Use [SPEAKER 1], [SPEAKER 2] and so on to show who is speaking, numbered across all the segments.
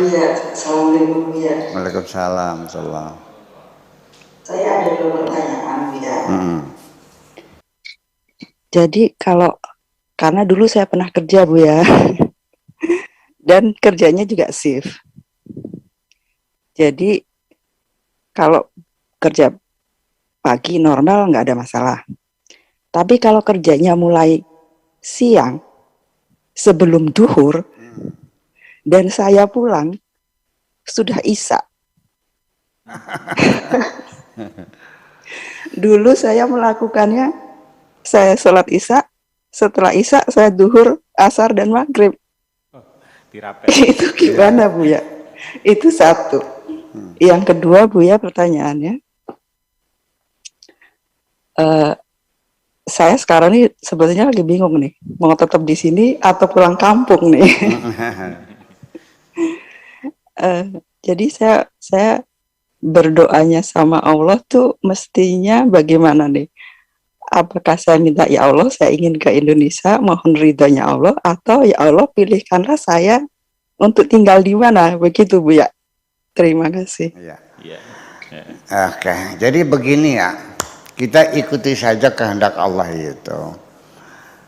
[SPEAKER 1] Buya. Assalamualaikum Buya.
[SPEAKER 2] Waalaikumsalam. Salam.
[SPEAKER 1] Saya ada 2 pertanyaan Buya.
[SPEAKER 3] Jadi karena dulu saya pernah kerja Bu ya, dan kerjanya juga shift. Jadi kalau kerja pagi normal nggak ada masalah. Tapi kalau kerjanya mulai siang sebelum duhur dan saya pulang sudah isya. Dulu saya melakukannya, saya sholat isya, setelah isya saya duhur, asar dan maghrib. Itu gimana Bu ya? Itu satu. Yang kedua Bu ya, pertanyaannya, saya sekarang ini sebetulnya lagi bingung nih, mau tetap di sini atau pulang kampung nih. Jadi saya berdoanya sama Allah tuh mestinya bagaimana nih? Apakah saya minta ya Allah saya ingin ke Indonesia, mohon ridhonya Allah, atau ya Allah pilihkanlah saya untuk tinggal di mana, begitu Bu ya? Terima kasih.
[SPEAKER 2] Ya. Oke, jadi begini ya, kita ikuti saja kehendak Allah itu.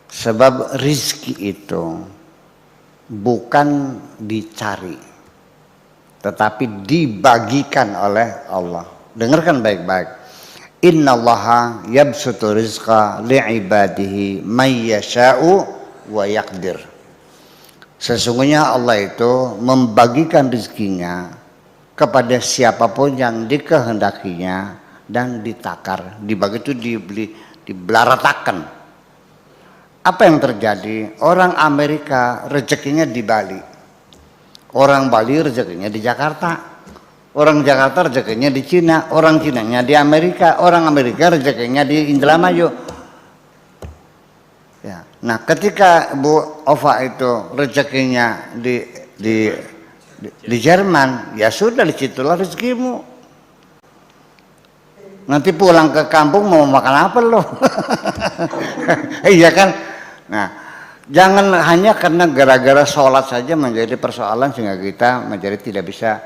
[SPEAKER 2] Sebab rizki itu bukan dicari, tetapi dibagikan oleh Allah. Dengarkan baik-baik. Innallaha yabsutu rizqa li'ibadihi may yasha'u wa yaqdir. Sesungguhnya Allah itu membagikan rezekinya kepada siapapun yang dikehendakinya dan ditakar. Dibagi itu dibelaratakan. Apa yang terjadi? Orang Amerika rezekinya di Bali, orang Bali rezekinya di Jakarta, orang Jakarta rezekinya di Cina, orang Cinanya di Amerika, orang Amerika rezekinya di Indramayu. Ya. Nah, ketika Bu Ova itu rezekinya di Jerman, ya sudah, disitulah rezekimu. Nanti pulang ke kampung mau makan apa lo? Iya kan? Nah, jangan hanya karena gara-gara sholat saja menjadi persoalan sehingga kita menjadi tidak bisa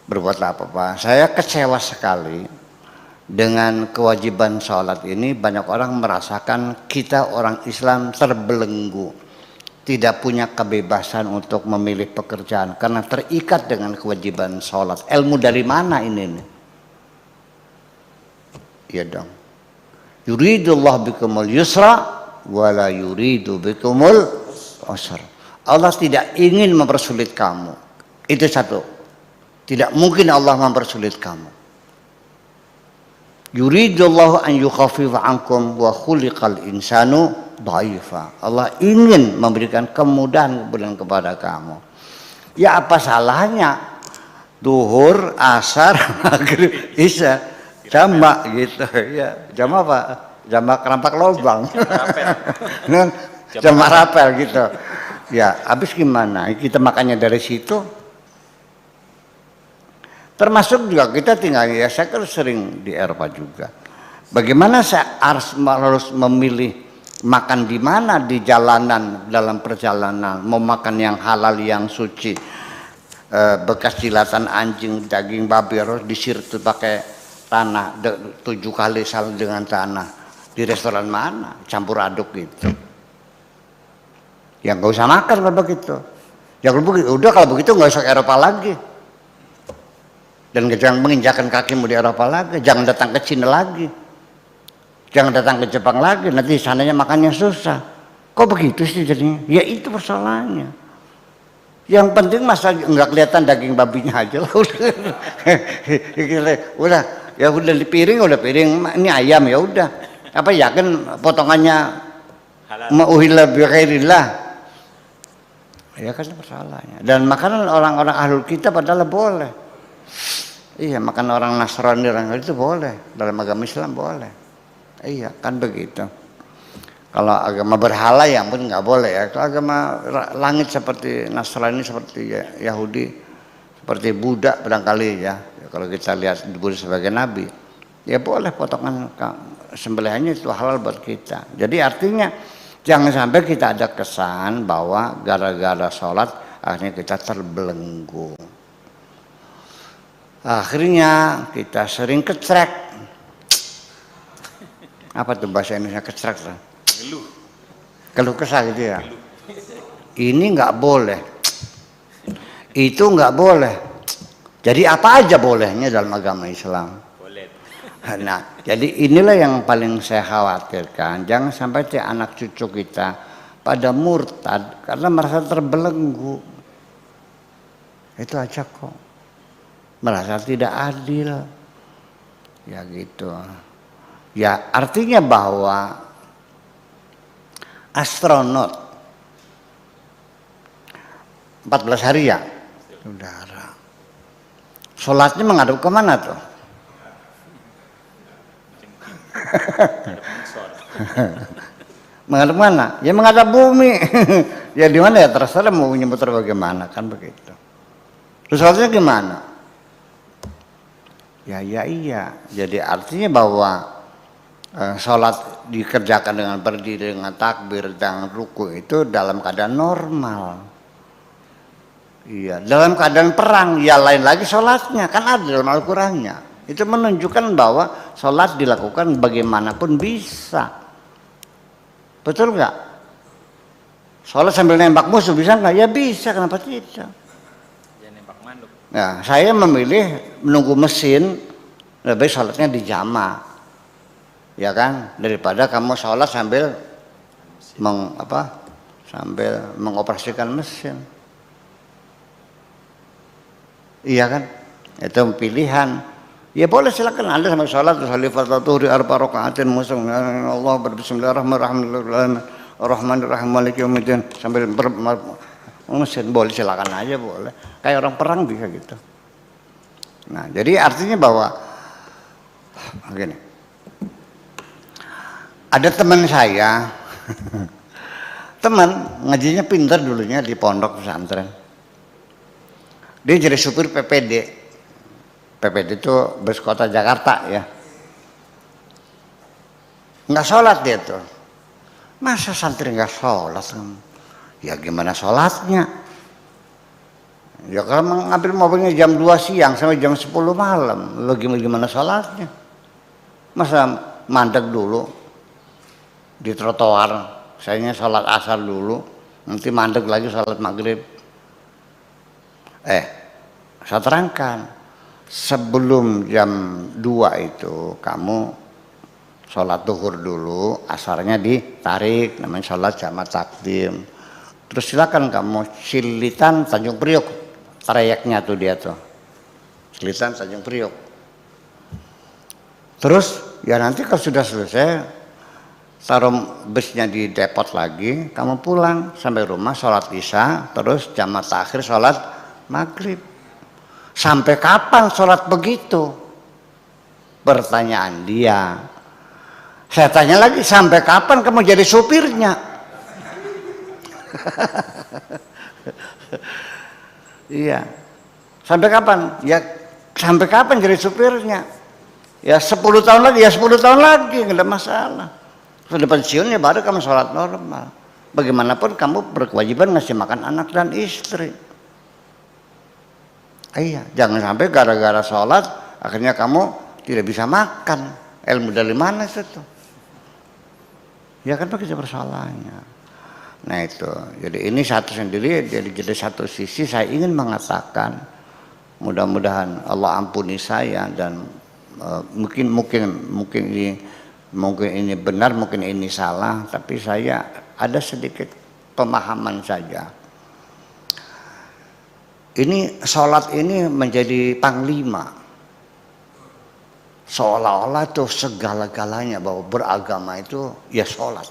[SPEAKER 2] berbuat apa-apa. Saya kecewa sekali dengan kewajiban sholat ini. Banyak orang merasakan kita orang Islam terbelenggu, tidak punya kebebasan untuk memilih pekerjaan karena terikat dengan kewajiban sholat. Ilmu dari mana ini? Iya dong. Yuridullah bikumul yusra wala yuridu bikumul usra. Allah tidak ingin mempersulit kamu. Itu satu. Tidak mungkin Allah mempersulit kamu. Yuridullahu an yukhaffifa ankum wa khuliqal insanu dhaifa. Allah ingin memberikan kemudahan kepada kamu. Ya apa salahnya duhur, asar, maghrib, isya jamak gitu ya. Jamak apa? Jamak kerampak lubang. Jamak rapel gitu. Ya, habis gimana? Kita makannya dari situ. Termasuk juga kita tinggal, ya saya kan sering di Eropa juga. Bagaimana saya harus memilih makan di mana di jalanan, dalam perjalanan, mau makan yang halal, yang suci, bekas jilatan anjing, daging babi harus disirtu pakai tanah 7 kali saling dengan tanah. Di restoran mana? Campur aduk gitu. Ya nggak usah makan kalau begitu. Ya kalau begitu, udah kalau begitu nggak usah ke Eropa lagi. Dan jangan menginjakan kakimu di Eropa lagi, jangan datang ke Cina lagi, jangan datang ke Jepang lagi, nanti sananya makannya susah. Kok begitu sih jadinya? Ya itu persoalannya. Yang penting masa nggak kelihatan daging babinya aja lah, udah, ya udah di piring, udah piring ini ayam ya udah. Apa ya kan potongannya mauhillah bighairillah. Ya kan persoalannya. Dan makanan orang-orang ahlul kitab adalah boleh. Iya, makan orang Nasrani orang itu boleh, dalam agama Islam boleh. Iya, kan begitu. Kalau agama berhala yang pun nggak boleh ya. Kalau agama langit seperti Nasrani, seperti Yahudi, seperti Buddha barangkali ya. Kalau kita lihat Buddha sebagai nabi, ya boleh potongan sembelihannya itu halal buat kita. Jadi artinya jangan sampai kita ada kesan bahwa gara-gara sholat akhirnya kita terbelenggu. Akhirnya kita sering kecrek. Apa tuh bahasa Indonesia kecrek? Keluh kesah gitu ya. Ini nggak boleh, itu nggak boleh. Jadi apa aja bolehnya dalam agama Islam. Nah, jadi inilah yang paling saya khawatirkan. Jangan sampai anak cucu kita pada murtad karena merasa terbelenggu. Itu aja kok. Merasa tidak adil. Ya gitu. Ya artinya bahwa astronot 14 hari ya udara. Sholatnya menghadap kemana tuh? Menghadap mana? Ya menghadap bumi. Ya di mana ya terserah mau nyebut bagaimana kan begitu. Terus sholatnya gimana? Ya iya. Jadi artinya bahwa sholat dikerjakan dengan berdiri, dengan takbir, dengan ruku itu dalam keadaan normal. Iya, dalam keadaan perang ya lain lagi sholatnya, kan ada dalam Al-Qur'annya. Itu menunjukkan bahwa sholat dilakukan bagaimanapun bisa. Betul nggak? Sholat sambil nembak musuh bisa nggak? Ya bisa, kenapa tidak? Ya nembak manduk. Nah, saya memilih menunggu mesin, lebih sholatnya di jamaah. Ya kan, daripada kamu sholat sambil sambil mengoperasikan mesin. Iya kan, itu pilihan. Ya boleh silakan Anda sambil sholat terus halifatuhri arba rakaatin muslim Allah bismillahirrahmanirrahim arrahmanirrahim maliki yaumiddin sambil mesin boleh silakan aja boleh. Kayak orang perang bisa gitu. Nah, jadi artinya bahwa begini. Ada teman saya, teman ngajinya pintar dulunya di pondok pesantren. Dia jadi supir PPD. PPD itu bus kota Jakarta ya. Nggak sholat dia tuh. Masa santri nggak sholat? Ya gimana sholatnya? Ya kalau mengambil mobilnya jam 2 siang sampai jam 10 malam. Lo gimana sholatnya? Masa mandek dulu di trotoar. Sayanya sholat asar dulu. Nanti mandek lagi sholat maghrib. Saya terangkan, sebelum jam 2 itu kamu sholat zuhur dulu, asarnya ditarik, namanya sholat jamaah takdim. Terus silakan kamu Cilitan Tanjung Priok, trayeknya tuh dia tuh, Cilitan Tanjung Priok. Terus ya nanti kalau sudah selesai, taruh busnya di depot lagi, kamu pulang sampai rumah sholat isya, terus jamaah takhir sholat maghrib. Sampai kapan sholat begitu? Pertanyaan dia. Saya tanya lagi, sampai kapan kamu jadi supirnya? Iya. Sampai kapan? Ya sampai kapan jadi supirnya? Ya 10 tahun lagi, ya 10 tahun lagi, nggak ada masalah. Sudah pensiun ya baru kamu sholat normal. Bagaimanapun kamu berkewajiban ngasih makan anak dan istri. Iya, jangan sampai gara-gara sholat akhirnya kamu tidak bisa makan. Ilmu dari mana itu? Ya kan begitu persoalannya. Nah itu, jadi ini satu sendiri, jadi satu sisi saya ingin mengatakan mudah-mudahan Allah ampuni saya dan mungkin ini benar, mungkin ini salah, tapi saya ada sedikit pemahaman saja. Ini sholat ini menjadi panglima, seolah-olah itu segala-galanya bahwa beragama itu ya sholat,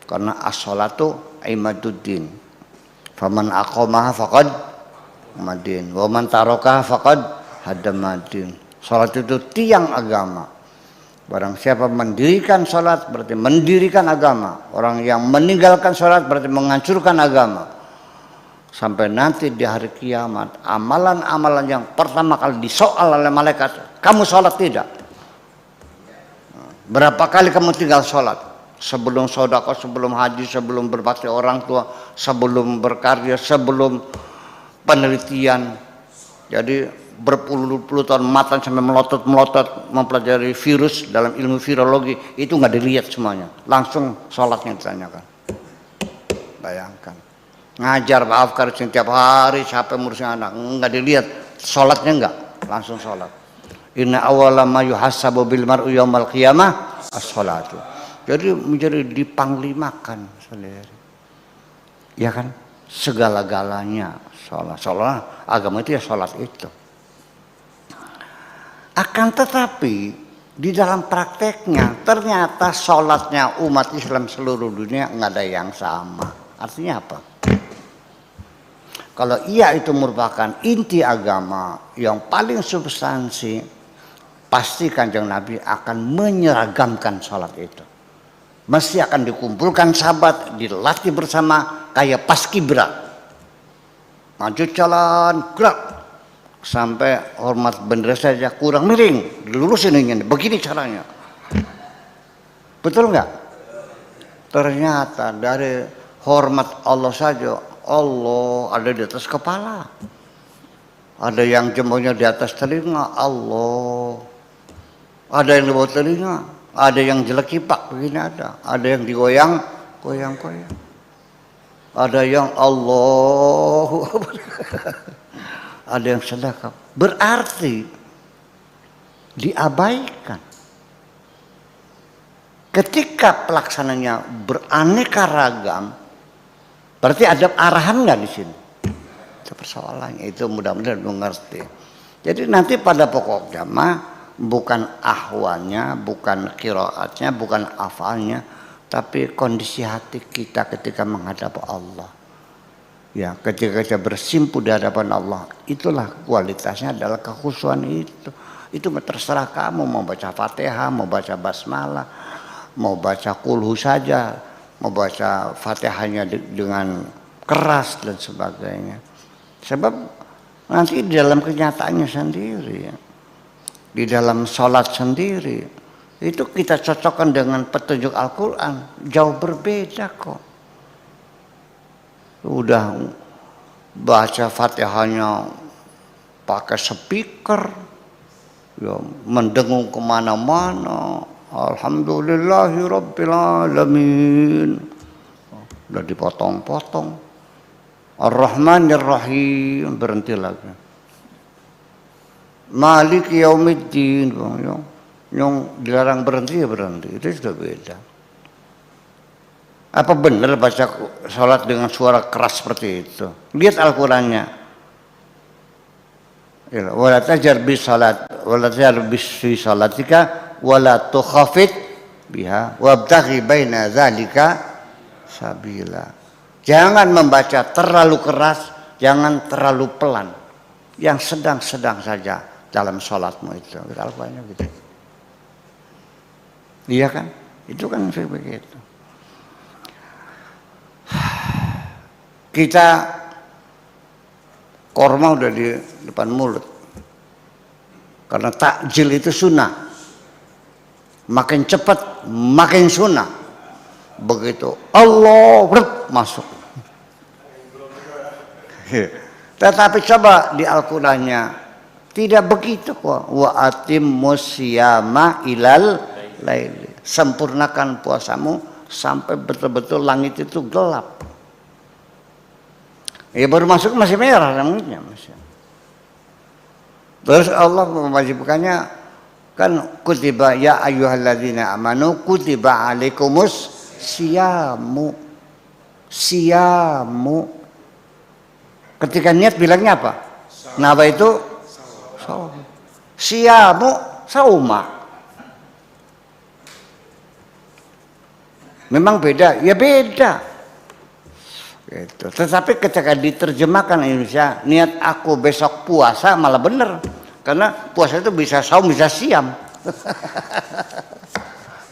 [SPEAKER 2] karena as-sholatu imaduddin, faman aqamaha faqad madin, waman tarakaha faqad hadamadin. Sholat itu tiang agama. Barang siapa mendirikan sholat berarti mendirikan agama. Orang yang meninggalkan sholat berarti menghancurkan agama. Sampai nanti di hari kiamat, amalan-amalan yang pertama kali disoal oleh malaikat, kamu sholat tidak? Berapa kali kamu tinggal sholat? Sebelum sedekah, sebelum haji, sebelum berbakti orang tua, sebelum berkarya, sebelum penelitian. Jadi berpuluh-puluh tahun matang sampai melotot mempelajari virus dalam ilmu virologi, itu nggak dilihat semuanya, langsung sholatnya ditanyakan. Bayangkan, ngajar Pak Afkar setiap hari sampai ngurusin anak, nggak dilihat sholatnya, nggak langsung sholat. Inna awwala ma yuhasabu bil mar'u yaumal qiyamah as-sholatu. Jadi menjadi dipanglimakan sendiri, ya kan, segala-galanya sholat. Sholat agama itu ya sholat itu. Akan tetapi di dalam prakteknya ternyata sholatnya umat Islam seluruh dunia nggak ada yang sama. Artinya apa? Kalau iya itu merupakan inti agama yang paling substansi, pasti Kanjeng Nabi akan menyeragamkan sholat itu. Mesti akan dikumpulkan sahabat, dilatih bersama kayak paskibra. Maju jalan gerak sampai hormat bendera saja kurang miring, dilurusin ini, begini caranya. Betul nggak? Ternyata dari hormat Allah saja, Allah ada di atas kepala. Ada yang jempolnya di atas telinga, Allah. Ada yang di bawah telinga, ada yang jelek kipak begini ada yang digoyang, goyang. Ada yang Allahu Akbar. Ada yang sedekah. Berarti diabaikan. Ketika pelaksananya beraneka ragam, berarti ada arahan nggak di sini? Itu persoalannya, itu mudah-mudahan mengerti. Jadi nanti pada pokoknya mah bukan ahwalnya, bukan qiraatnya, bukan hafalnya, tapi kondisi hati kita ketika menghadap Allah. Ya, ketika kita bersimpu di hadapan Allah, itulah kualitasnya adalah kekhusyuan itu. Itu terserah kamu mau baca Fatihah, mau baca basmalah, mau baca kulhu saja, mau baca Fatihahnya dengan keras dan sebagainya. Sebab nanti di dalam kenyataannya sendiri, di dalam sholat sendiri, itu kita cocokkan dengan petunjuk Al-Quran, jauh berbeda kok. Udah baca Fatihahnya pakai speaker, ya, mendengung kemana-mana, Alhamdulillahirrabbilalamin, udah dipotong-potong, Ar-Rahmanir-Rahim, berhenti lagi, Maliki Yaumiddin, yang dilarang berhenti ya berhenti, itu sudah beda. Apa benar baca sholat dengan suara keras seperti itu? Lihat Al-Qurannya. Wala tajar bis salat, wala tajar bis salatika, wala tukhafit biha, wabtaghi baina dzalika sabila. Jangan membaca terlalu keras, jangan terlalu pelan. Yang sedang-sedang saja dalam sholatmu itu. Al-Qurannya gitu. Iya kan? Itu kan begitu. Kita korma udah di depan mulut, karena takjil itu sunnah, makin cepat makin sunnah. Begitu Allah masuk. Tetapi coba di Al-Qurannya tidak begitu kok. Wa atimmus syiyama ilal laili, sempurnakan puasamu sampai betul-betul langit itu gelap. Ya baru masuk masih merah langitnya masih. Terus Allah mewajibkannya kan, kutiba ya ayyuhalladzina amanu kutiba alaikumus siyamu. Ketika niat bilangnya apa? Nawa itu saum. Siyamu sauma. Memang beda, ya beda. Gitu. Tetapi ketika diterjemahkan Indonesia, niat aku besok puasa, malah benar. Karena puasa itu bisa saum, bisa siam.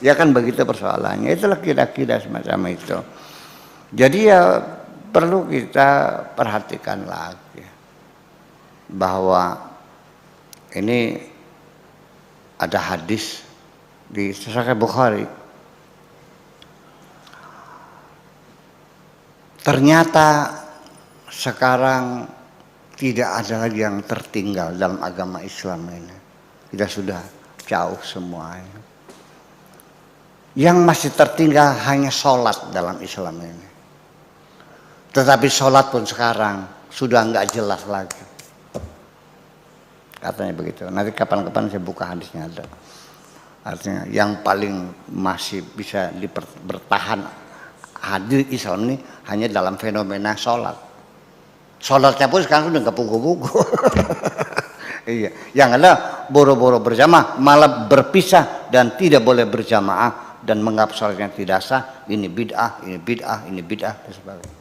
[SPEAKER 2] Ya kan begitu persoalannya. Itulah kira-kira semacam itu. Jadi ya perlu kita perhatikan lagi bahwa ini ada hadis di Sahih Bukhari. Ternyata sekarang tidak ada lagi yang tertinggal dalam agama Islam ini. Kita sudah jauh semua. Yang masih tertinggal hanya sholat dalam Islam ini. Tetapi sholat pun sekarang sudah nggak jelas lagi. Katanya begitu. Nanti kapan-kapan saya buka hadisnya ada. Artinya yang paling masih bisa bertahan hadir Islam ini hanya dalam fenomena sholat. Sholatnya pun sekarang sudah nggak pugu-pugu. Iya, yang ada boro-boro berjamaah malah berpisah dan tidak boleh berjamaah dan menganggap sholatnya tidak sah. Ini bid'ah, ini bid'ah, ini bid'ah dan sebagainya.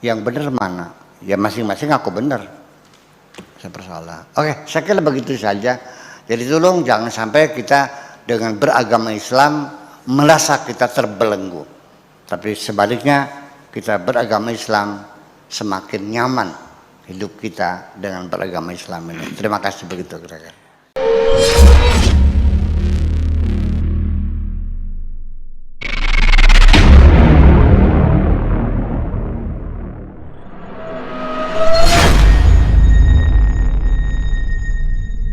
[SPEAKER 2] Yang benar mana? Ya masing-masing aku benar. Saya bersalah. Oke, saya kira begitu saja. Jadi tolong jangan sampai kita dengan beragama Islam merasa kita terbelenggu. Tapi sebaliknya kita beragama Islam semakin nyaman hidup kita dengan beragama Islam ini. Terima kasih begitu kira-kira.